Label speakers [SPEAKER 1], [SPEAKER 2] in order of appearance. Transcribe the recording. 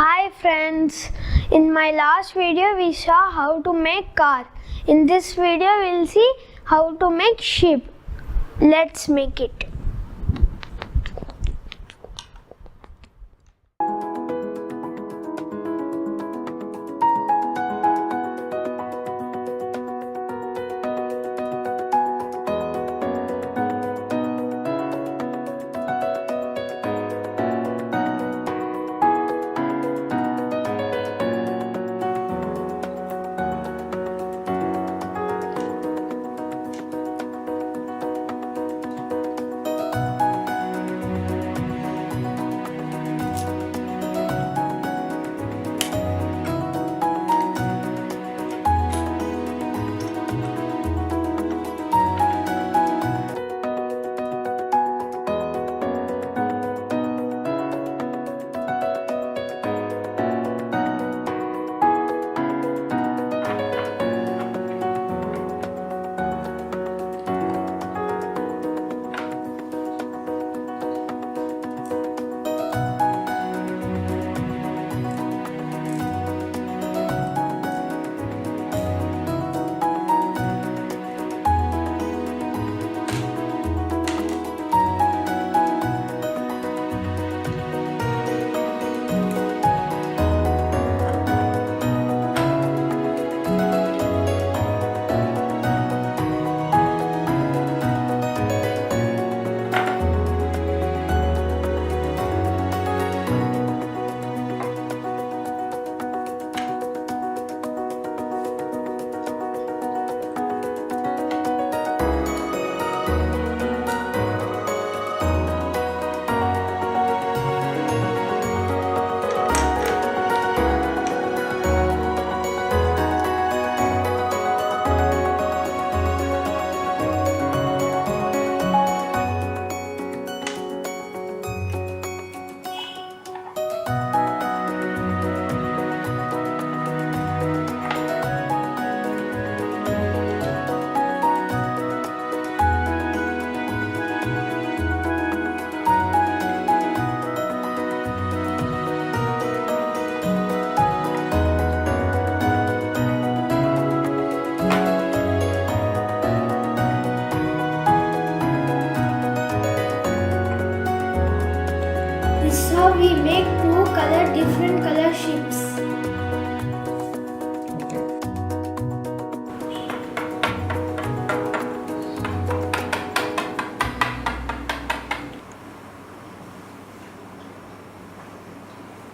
[SPEAKER 1] Hi friends, in my last video we saw how to make car. In this video we'll see how to make ship. Let's make it. This is how we make different color ships.